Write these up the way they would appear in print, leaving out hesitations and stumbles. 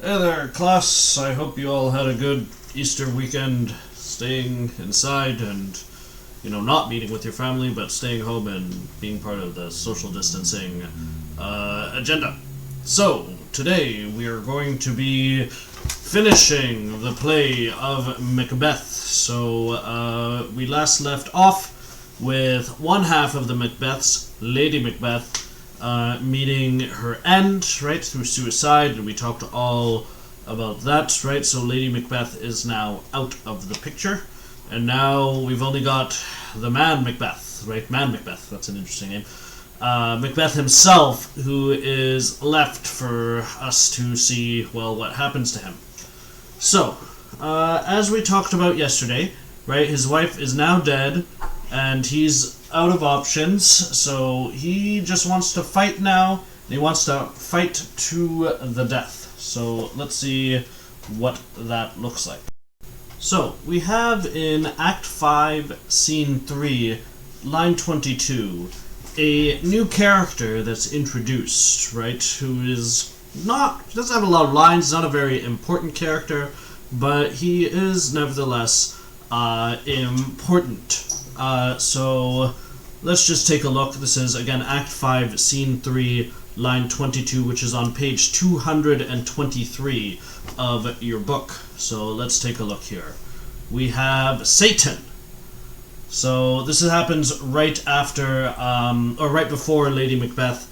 Hey there, class. I hope you all had a good Easter weekend, staying inside and, not meeting with your family, but staying home and being part of the social distancing agenda. So, today we are going to be finishing the play of Macbeth. So, we last left off with one half of the Macbeths, Lady Macbeth, meeting her end, right, through suicide, and we talked all about that, right? So Lady Macbeth is now out of the picture, and now we've only got the man Macbeth, right? Man Macbeth, that's an interesting name. Macbeth himself, who is left for us to see, well, what happens to him. So, as we talked about yesterday, right, his wife is now dead, and he's out of options, so he just wants to fight now. He wants to fight to the death. So let's see what that looks like. So we have in Act 5, Scene 3, line 22, a new character that's introduced, right, who doesn't have a lot of lines, not a very important character, but he is nevertheless important. So let's just take a look. This is, again, Act 5, Scene 3, line 22, which is on page 223 of your book. So let's take a look here. We have Satan. So this happens right after, or right before Lady Macbeth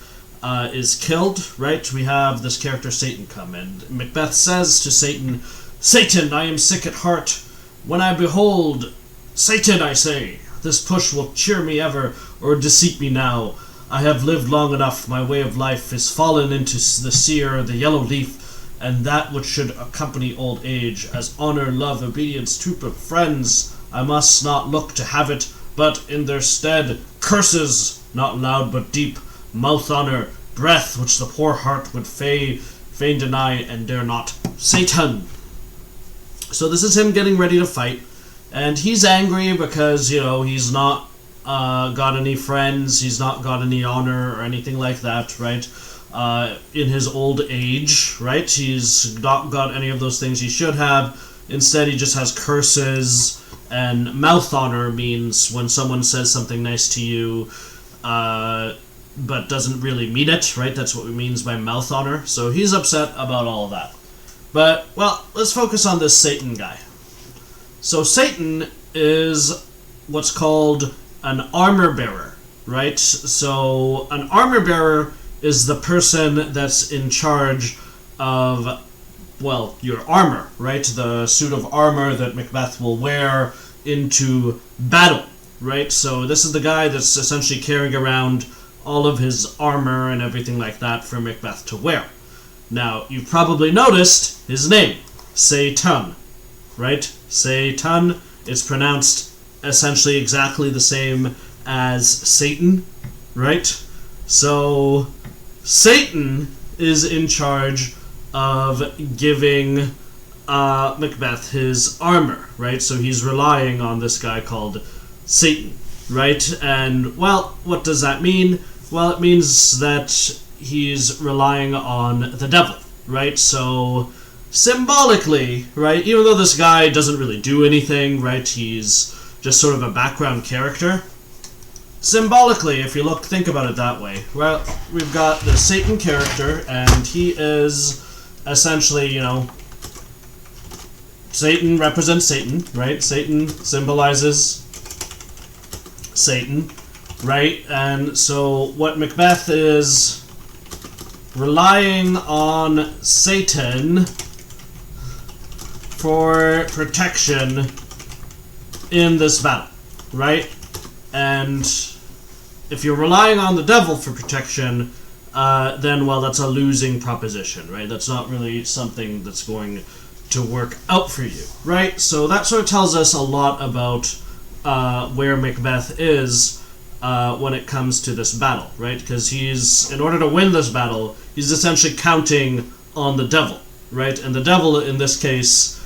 is killed, right? We have this character Satan come, and Macbeth says to Satan, "Satan, I am sick at heart. When I behold Satan, I say, this push will cheer me ever, or deceit me now. I have lived long enough, my way of life is fallen into the sere, the yellow leaf, and that which should accompany old age, as honor, love, obedience, troop of friends, I must not look to have it, but in their stead, curses, not loud but deep, mouth honor, breath, which the poor heart would fain deny, and dare not. Satan." So this is him getting ready to fight. And he's angry because, he's not got any friends, he's not got any honor or anything like that, right? In his old age, right? He's not got any of those things he should have. Instead, he just has curses, and mouth honor means when someone says something nice to you, but doesn't really mean it, right? That's what it means by mouth honor. So he's upset about all of that. But, well, let's focus on this Satan guy. So Satan is what's called an armor-bearer, right? So an armor-bearer is the person that's in charge of, well, your armor, right? The suit of armor that Macbeth will wear into battle, right? So this is the guy that's essentially carrying around all of his armor and everything like that for Macbeth to wear. Now, you've probably noticed his name, Satan, right? Satan, it's pronounced essentially exactly the same as Satan, right? So Satan is in charge of giving Macbeth his armor, right? So he's relying on this guy called Satan, right? And, well, what does that mean? Well, it means that he's relying on the devil, right? So symbolically, right, even though this guy doesn't really do anything, right, he's just sort of a background character, symbolically, if you think about it that way, well, we've got the Satan character, and he is essentially, Satan represents Satan, right? Satan symbolizes Satan, right? And so what Macbeth is relying on Satan for protection in this battle, right? And if you're relying on the devil for protection, then, well, that's a losing proposition, right? That's not really something that's going to work out for you, right? So that sort of tells us a lot about where Macbeth is when it comes to this battle, right? Because in order to win this battle, he's essentially counting on the devil, right? And the devil, in this case,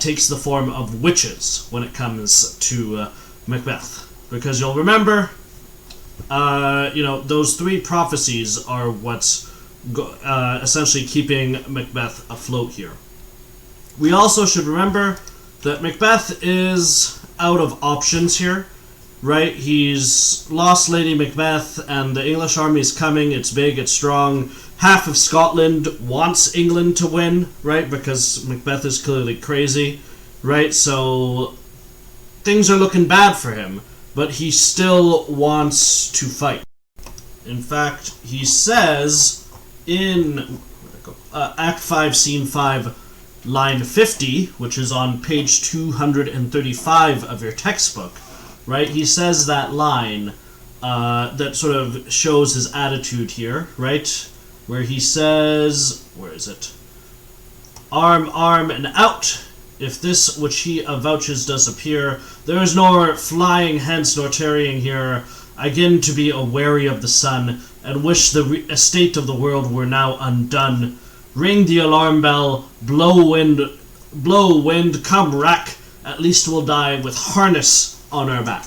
takes the form of witches when it comes to Macbeth. Because you'll remember, those three prophecies are what's essentially keeping Macbeth afloat here. We also should remember that Macbeth is out of options here, right? He's lost Lady Macbeth, and the English army is coming. It's big, it's strong. Half of Scotland wants England to win, right? Because Macbeth is clearly crazy, right? So things are looking bad for him, but he still wants to fight. In fact, he says in Act 5, Scene 5, line 50, which is on page 235 of your textbook, right? He says that line that sort of shows his attitude here, right? Where he says, where is it? Arm, arm, and out! If this which he avouches does appear, there is nor flying hence nor tarrying here. I begin to be aweary of the sun, and wish the estate of the world were now undone. Ring the alarm bell, blow wind, come rack. At least we'll die with harness on our back,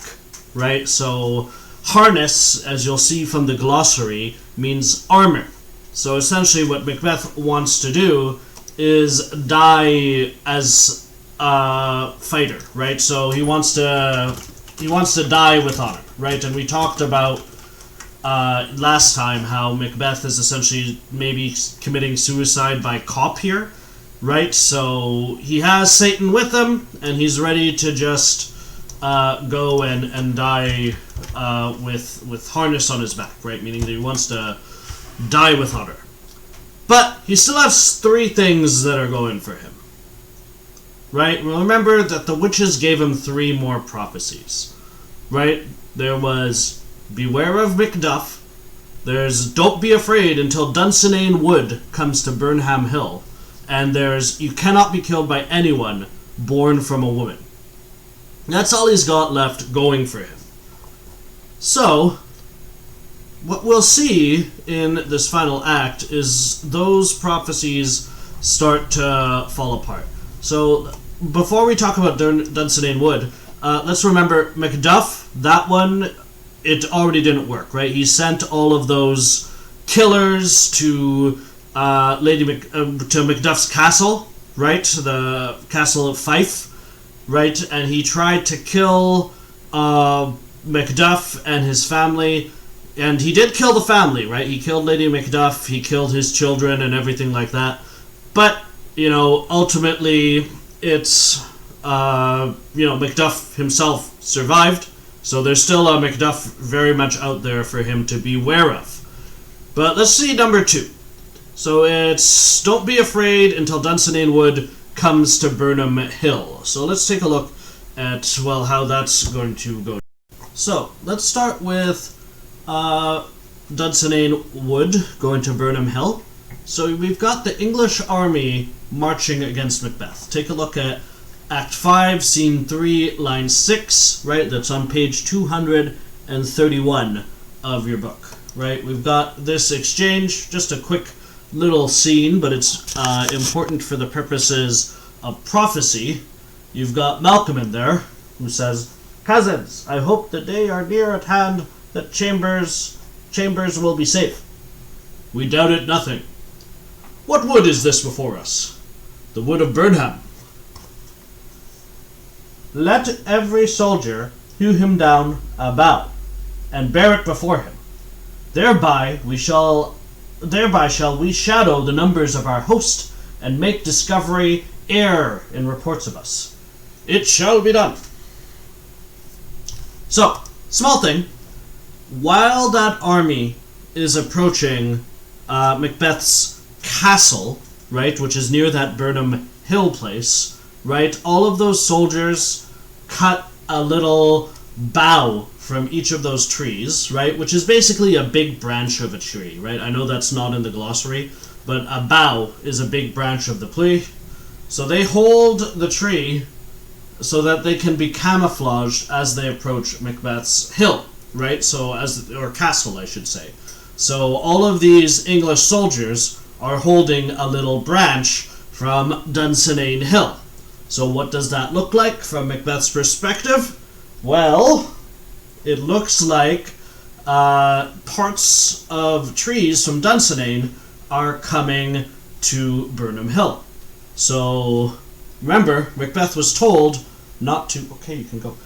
right? So harness, as you'll see from the glossary, means armor. So essentially what Macbeth wants to do is die as a fighter, right? So he wants to die with honor, right? And we talked about last time how Macbeth is essentially maybe committing suicide by cop here, right? So he has Satan with him, and he's ready to just go and die with harness on his back, right? Meaning that he wants to die with honor. But he still has three things that are going for him, right? Remember that the witches gave him three more prophecies, right? There was beware of Macduff. There's don't be afraid until Dunsinane Wood comes to Burnham Hill. And there's you cannot be killed by anyone born from a woman. That's all he's got left going for him. So what we'll see in this final act is those prophecies start to fall apart. So before we talk about Dunsinane Wood, let's remember Macduff, that one, it already didn't work, right? He sent all of those killers to to Macduff's castle, right? The castle of Fife, right? And he tried to kill Macduff and his family, and he did kill the family, right? He killed Lady Macduff, he killed his children and everything like that. But, ultimately, it's, Macduff himself survived, so there's still a Macduff very much out there for him to beware of. But let's see number 2. So it's don't be afraid until Dunsinane Wood comes to Burnham Hill. So let's take a look at, how that's going to go. So let's start with Dunsinane Wood going to Burnham Hill. So we've got the English army marching against Macbeth. Take a look at Act 5, Scene 3, line 6, right? That's on page 231 of your book, right? We've got this exchange, just a quick little scene, but it's important for the purposes of prophecy. You've got Malcolm in there, who says, "Cousins, I hope the day are near at hand that Chambers will be safe. We doubt it nothing. What wood is this before us? The wood of Burnham. Let every soldier hew him down a bough, and bear it before him. Thereby shall we shadow the numbers of our host, and make discovery err in reports of us. It shall be done." So, small thing. While that army is approaching Macbeth's castle, right, which is near that Burnham Hill place, right, all of those soldiers cut a little bough from each of those trees, right, which is basically a big branch of a tree, right? I know that's not in the glossary, but a bough is a big branch of the tree. So they hold the tree so that they can be camouflaged as they approach Macbeth's hill, right? Or castle, I should say. So all of these English soldiers are holding a little branch from Dunsinane Hill. So what does that look like from Macbeth's perspective? Well, it looks like parts of trees from Dunsinane are coming to Burnham Hill. So remember, Macbeth was told not to, okay, you can go,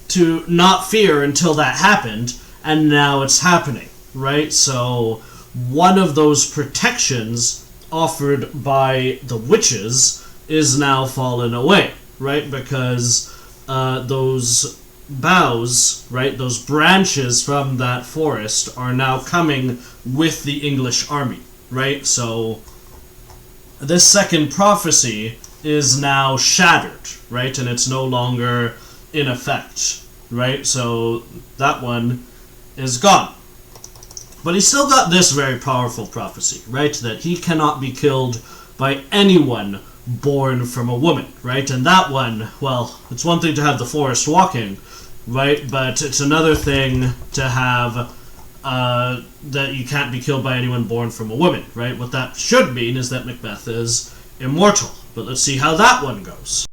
to not fear until that happened, and now it's happening, right? So one of those protections offered by the witches is now fallen away, right? Because those boughs, right, those branches from that forest are now coming with the English army, right? So this second prophecy is now shattered, right? And it's no longer in effect, right? So that one is gone. But he still got this very powerful prophecy, right? That he cannot be killed by anyone born from a woman, right? And that one, well, it's one thing to have the forest walking, right? But it's another thing to have that you can't be killed by anyone born from a woman, right? What that should mean is that Macbeth is immortal. But let's see how that one goes.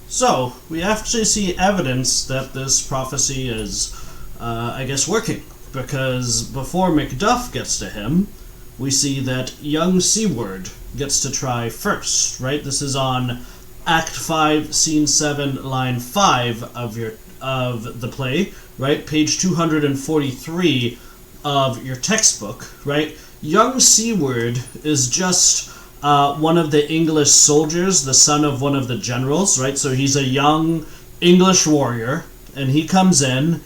So, we actually see evidence that this prophecy is, I guess, working. Because before Macduff gets to him, we see that young Siward gets to try first, right? This is on Act 5, Scene 7, Line 5 of the play, right? Page 243 of your textbook, right? Young Siward is just one of the English soldiers, the son of one of the generals, right? So he's a young English warrior, and he comes in,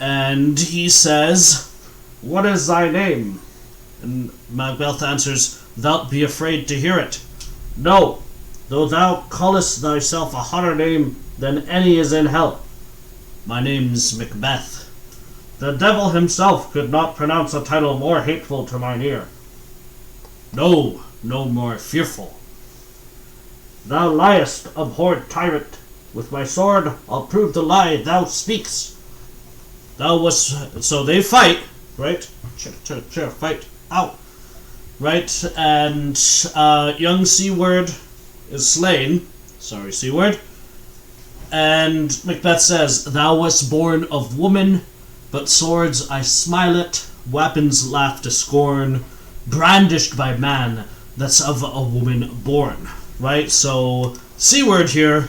and he says, "What is thy name?" And Macbeth answers, "Thou'lt be afraid to hear it." "No, though thou callest thyself a hotter name than any is in hell. My name's Macbeth. The devil himself could not pronounce a title more hateful to mine ear. No, no more fearful. Thou liest, abhorred tyrant. With my sword I'll prove the lie thou speaks. Thou wast..." So they fight, right? Fight. Ow. Right, and young Siward is slain. Sorry, Siward. And Macbeth says, "Thou wast born of woman, but swords I smile at, weapons laugh to scorn, brandished by man that's of a woman born." Right, so Siward here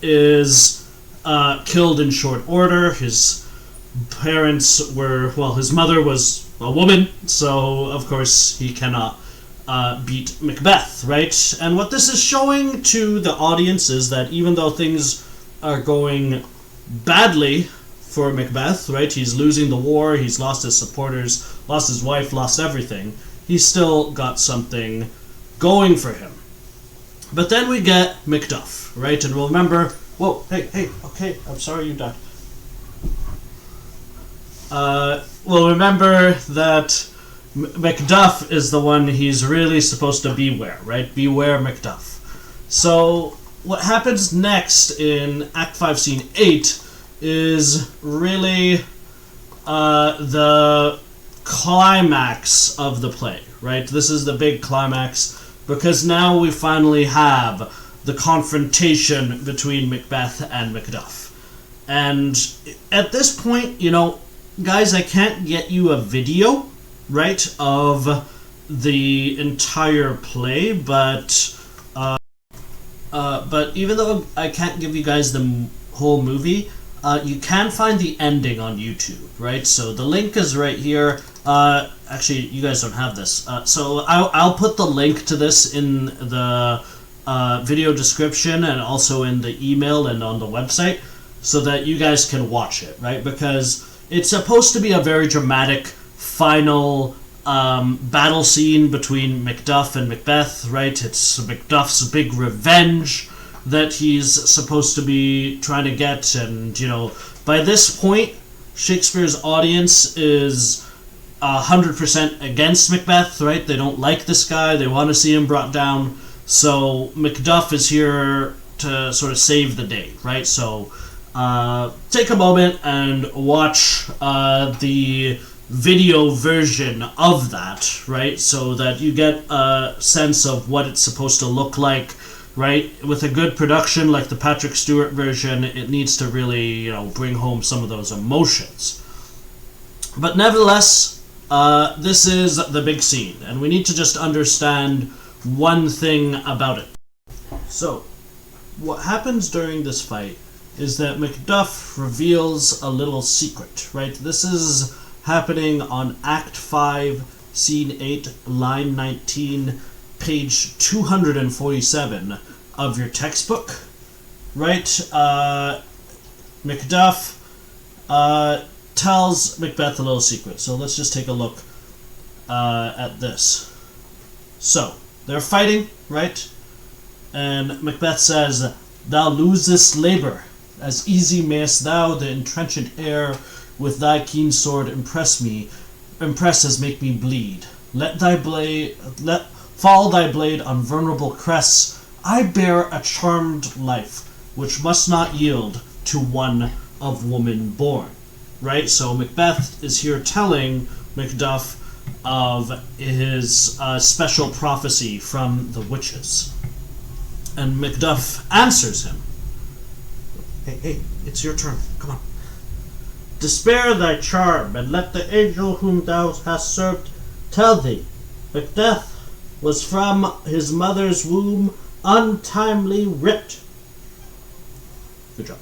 is killed in short order. His parents were, well, his mother was a woman, so of course he cannot beat Macbeth, right? And what this is showing to the audience is that even though things are going badly for Macbeth, right? He's losing the war, he's lost his supporters, lost his wife, lost everything. He's still got something going for him. But then we get Macduff, right? And we'll remember... Whoa, hey, okay, I'm sorry you died. We'll remember that Macduff is the one he's really supposed to beware, right? Beware Macduff. So what happens next in Act 5, Scene 8 is really the climax of the play, right? This is the big climax, because now we finally have the confrontation between Macbeth and Macduff. And at this point, you know, guys, I can't get you a video, right, of the entire play, but even though I can't give you guys the whole movie, you can find the ending on YouTube, right? So the link is right here. Actually, you guys don't have this. So I'll put the link to this in the video description and also in the email and on the website so that you guys can watch it, right? Because it's supposed to be a very dramatic final battle scene between Macduff and Macbeth, right? It's Macduff's big revenge that he's supposed to be trying to get, and, you know, by this point, Shakespeare's audience is 100% against Macbeth, right? They don't like this guy, they want to see him brought down, so Macduff is here to sort of save the day, right? So take a moment and watch the video version of that, right? So that you get a sense of what it's supposed to look like, right? With a good production like the Patrick Stewart version, it needs to really, you know, bring home some of those emotions. But nevertheless, this is the big scene, and we need to just understand one thing about it. So, what happens during this fight is that Macduff reveals a little secret, right? This is happening on Act 5, Scene 8, Line 19, page 247 of your textbook, right? Macduff tells Macbeth a little secret. So let's just take a look at this. So, they're fighting, right? And Macbeth says, "Thou losest labour. As easy mayst thou, the entrenchant air, with thy keen sword impress as make me bleed. Let fall thy blade on vulnerable crests. I bear a charmed life, which must not yield to one of woman born." Right? So Macbeth is here telling Macduff of his special prophecy from the witches. And Macduff answers him. Hey, it's your turn. Come on. "Despair thy charm, and let the angel whom thou hast served tell thee, Macbeth was from his mother's womb untimely ripped." Good job.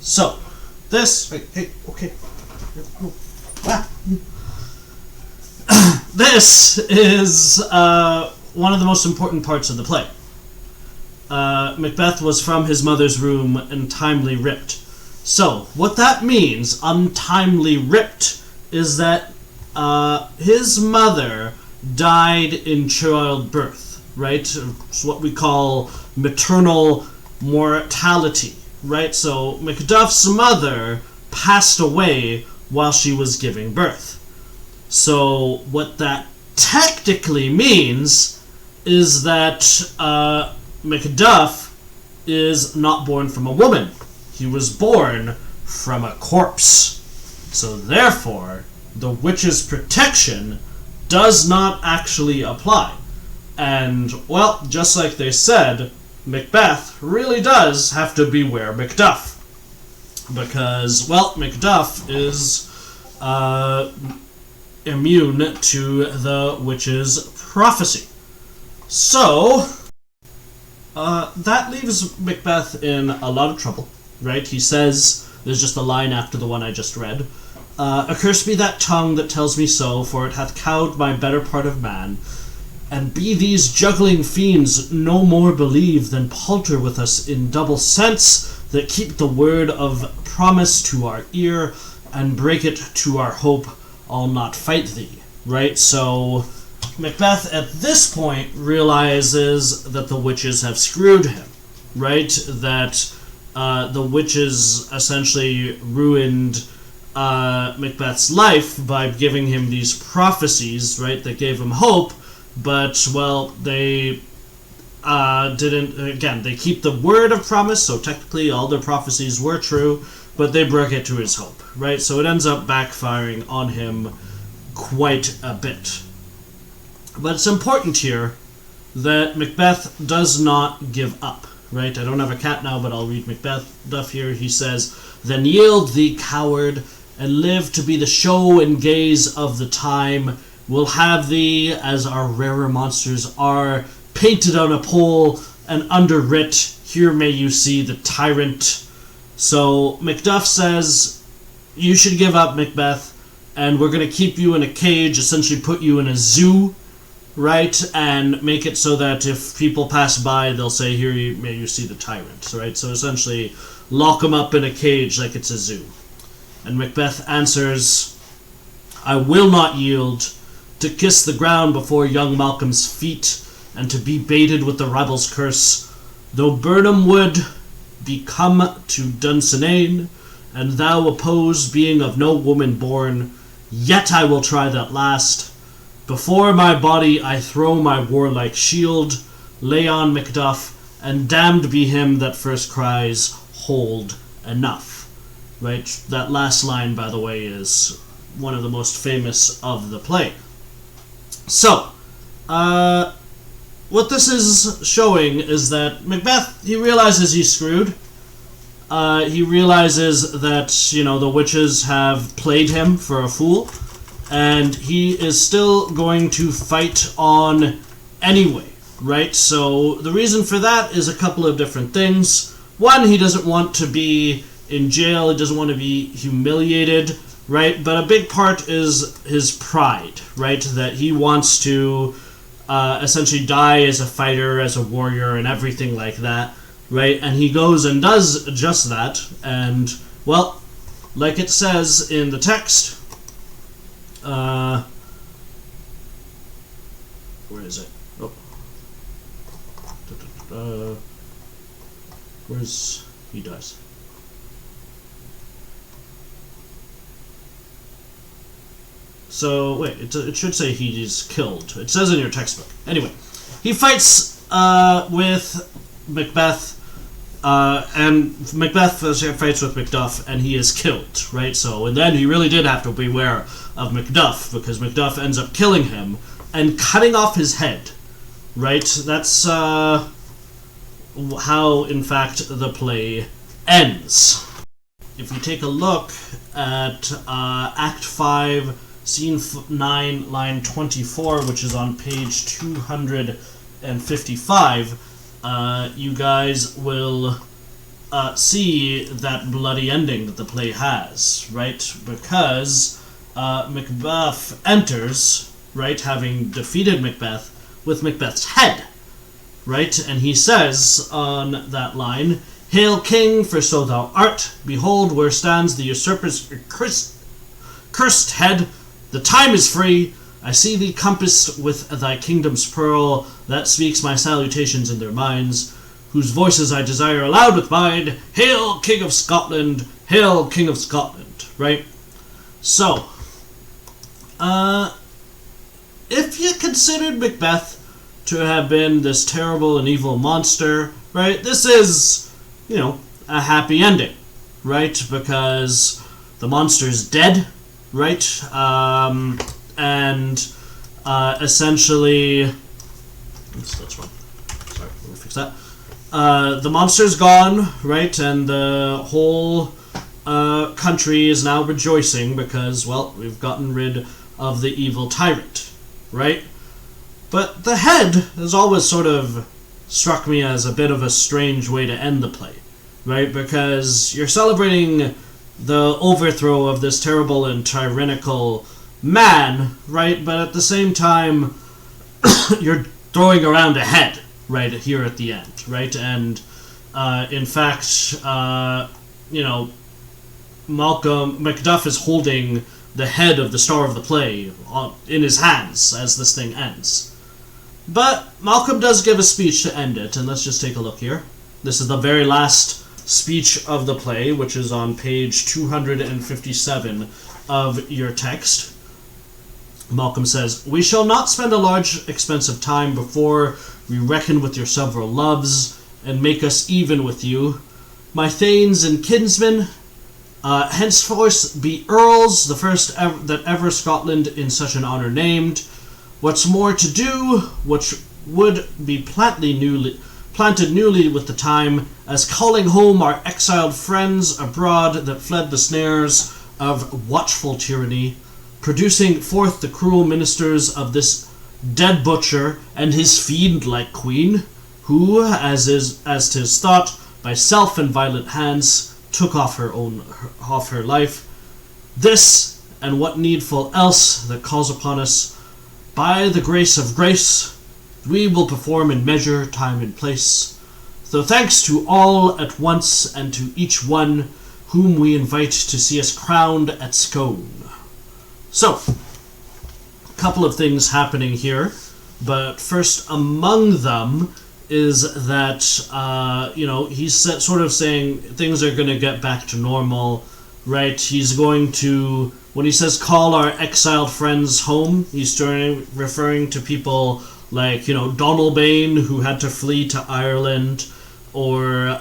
So, this... Hey, okay. This is one of the most important parts of the play. Macbeth was from his mother's womb untimely ripped. So, what that means, untimely ripped, is that his mother died in childbirth, right? It's what we call maternal mortality, right? So, Macduff's mother passed away while she was giving birth. So, what that technically means is that Macduff is not born from a woman. He was born from a corpse. So therefore, the witch's protection does not actually apply. And, well, just like they said, Macbeth really does have to beware Macduff. Because, well, Macduff is immune to the witch's prophecy. So, that leaves Macbeth in a lot of trouble, right? He says, there's just a line after the one I just read, "Accursed be that tongue that tells me so, for it hath cowed my better part of man. And be these juggling fiends no more believe than palter with us in double sense, that keep the word of promise to our ear, and break it to our hope, I'll not fight thee." Right? So Macbeth at this point realizes that the witches have screwed him, right? That the witches essentially ruined Macbeth's life by giving him these prophecies, right? That gave him hope, but, well, they didn't, again, they keep the word of promise, so technically all their prophecies were true, but they broke it to his hope, right? So it ends up backfiring on him quite a bit. But it's important here that Macbeth does not give up, right? I don't have a cat now, but I'll read Macduff here. He says, "Then yield thee, coward, and live to be the show and gaze of the time. We'll have thee, as our rarer monsters are, painted on a pole and underwrit, here may you see the tyrant." So Macduff says, you should give up, Macbeth, and we're going to keep you in a cage, essentially put you in a zoo, right, and make it so that if people pass by, they'll say, "Here may you see the tyrant," right? So essentially, lock him up in a cage like it's a zoo. And Macbeth answers, "I will not yield, to kiss the ground before young Malcolm's feet, and to be baited with the rebel's curse. Though Burnham would be come to Dunsinane, and thou oppose, being of no woman born, yet I will try that last. Before my body I throw my warlike shield, lay on Macduff, and damned be him that first cries, hold enough." Right? That last line, by the way, is one of the most famous of the play. So, what this is showing is that Macbeth, he realizes he's screwed. He realizes that, the witches have played him for a fool, and he is still going to fight on anyway, right? So the reason for that is a couple of different things. One, he doesn't want to be in jail, he doesn't want to be humiliated, right? But a big part is his pride, right? That he wants to essentially die as a fighter, as a warrior, and everything like that, right? And he goes and does just that, and, well, like it says in the text, where is it? Oh. Where's... he dies. So, wait, it should say he's killed. It says in your textbook. Anyway, he fights with Macbeth, and Macbeth fights with Macduff, and he is killed, right? So, and then he really did have to beware of Macduff, because Macduff ends up killing him and cutting off his head, right? That's how, in fact, the play ends. If we take a look at Act 5, Scene 9, line 24, which is on page 255, you guys will see that bloody ending that the play has, right? Because Macbeth enters, right, having defeated Macbeth, with Macbeth's head, right? And he says on that line, "Hail, King, for so thou art. Behold, where stands the usurper's cursed head. The time is free. I see thee compassed with thy kingdom's pearl, that speaks my salutations in their minds, whose voices I desire aloud with mine. Hail, King of Scotland! Hail, King of Scotland!" Right? So, if you considered Macbeth to have been this terrible and evil monster, right, this is, you know, a happy ending, right? Because the monster's dead, right? Essentially, that's wrong. Sorry, we'll fix that. The monster's gone, right? And the whole country is now rejoicing because, well, we've gotten rid of the evil tyrant, right? But the head has always sort of struck me as a bit of a strange way to end the play, right? Because you're celebrating the overthrow of this terrible and tyrannical man, right? But at the same time, you're throwing around a head, right, here at the end, right? And in fact, you know, Macduff is holding the head of the star of the play in his hands as this thing ends. But Malcolm does give a speech to end it, and let's just take a look here. This is the very last speech of the play, which is on page 257 of your text. Malcolm says, "We shall not spend a large expense of time before we reckon with your several loves, and make us even with you. My thanes and kinsmen, henceforth be earls, the first that ever Scotland in such an honour named. What's more to do, which would be planted newly with the time, as calling home our exiled friends abroad that fled the snares of watchful tyranny, producing forth the cruel ministers of this dead butcher and his fiend-like queen, who, as 'tis thought, by self and violent hands took off her life. This, and what needful else that calls upon us, by the grace of grace, we will perform in measure, time, and place. So thanks to all at once, and to each one whom we invite to see us crowned at Scone." So, a couple of things happening here, but first among them is that, you know, he's sort of saying things are going to get back to normal, right? He's going to, when he says call our exiled friends home, he's referring to people like, you know, Donalbain, who had to flee to Ireland, or,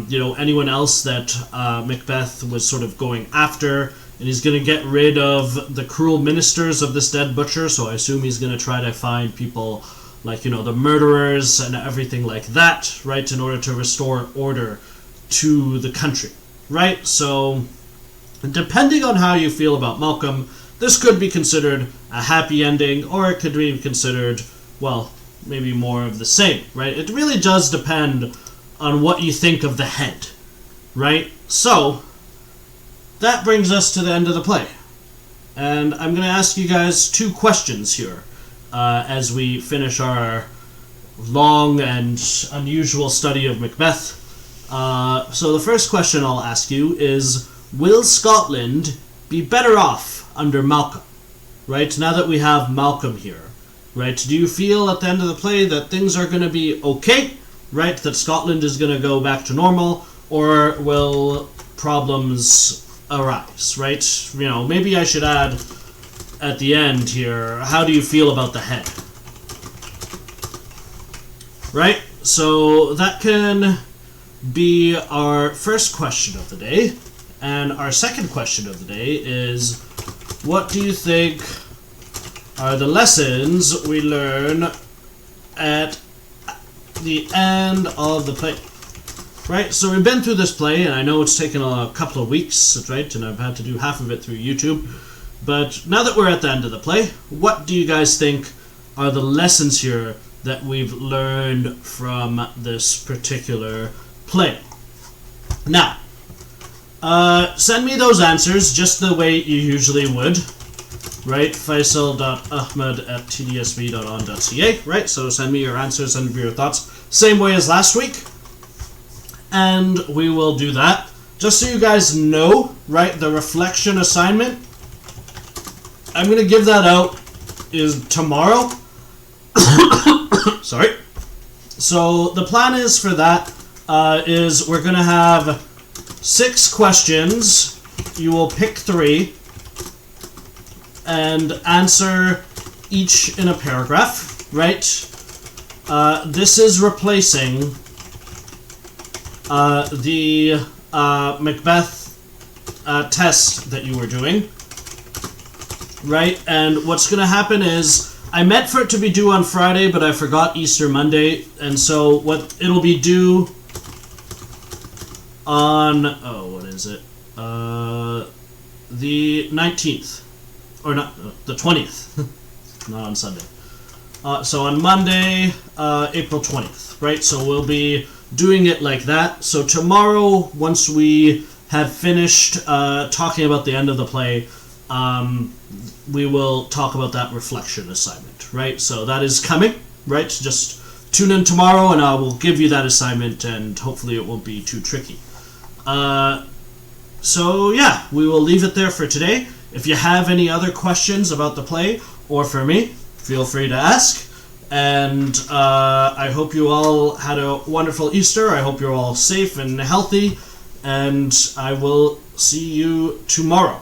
you know, anyone else that Macbeth was sort of going after. And he's going to get rid of the cruel ministers of this dead butcher, so I assume he's going to try to find people like, you know, the murderers and everything like that, right, in order to restore order to the country, right? So, depending on how you feel about Malcolm, this could be considered a happy ending, or it could be considered, well, maybe more of the same, right? It really does depend on what you think of the head, right? So, that brings us to the end of the play. And I'm going to ask you guys 2 questions here as we finish our long and unusual study of Macbeth. So the first question I'll ask you is, will Scotland be better off under Malcolm? Right, now that we have Malcolm here, right, do you feel at the end of the play that things are going to be okay, right, that Scotland is going to go back to normal, or will problems arise, right? You know, maybe I should add at the end here, how do you feel about the head? Right, so that can be our first question of the day. And our second question of the day is, what do you think are the lessons we learn at the end of the play? Right, so we've been through this play, and I know it's taken a couple of weeks, right, and I've had to do half of it through YouTube. But now that we're at the end of the play, what do you guys think are the lessons here that we've learned from this particular play? Now, send me those answers just the way you usually would, right? faisal.ahmed@tdsb.on.ca, right? So send me your answers, send me your thoughts, same way as last week. And we will do that. Just so you guys know, right, the reflection assignment, I'm going to give that out is tomorrow. Sorry. So the plan is for that is we're going to have 6 questions. You will pick 3 and answer each in a paragraph, right? This is replacing the Macbeth test that you were doing, right? And what's going to happen is, I meant for it to be due on Friday, but I forgot Easter Monday, and so what it'll be due on, what is it? The 19th, or not, the 20th, not on Sunday. So on Monday, April 20th, right? So we'll be doing it like that. So tomorrow, once we have finished talking about the end of the play, we will talk about that reflection assignment, right? So that is coming, right? Just tune in tomorrow and I will give you that assignment, and hopefully it won't be too tricky. So yeah, we will leave it there for today. If you have any other questions about the play or for me, feel free to ask. And I hope you all had a wonderful Easter. I hope you're all safe and healthy, and I will see you tomorrow.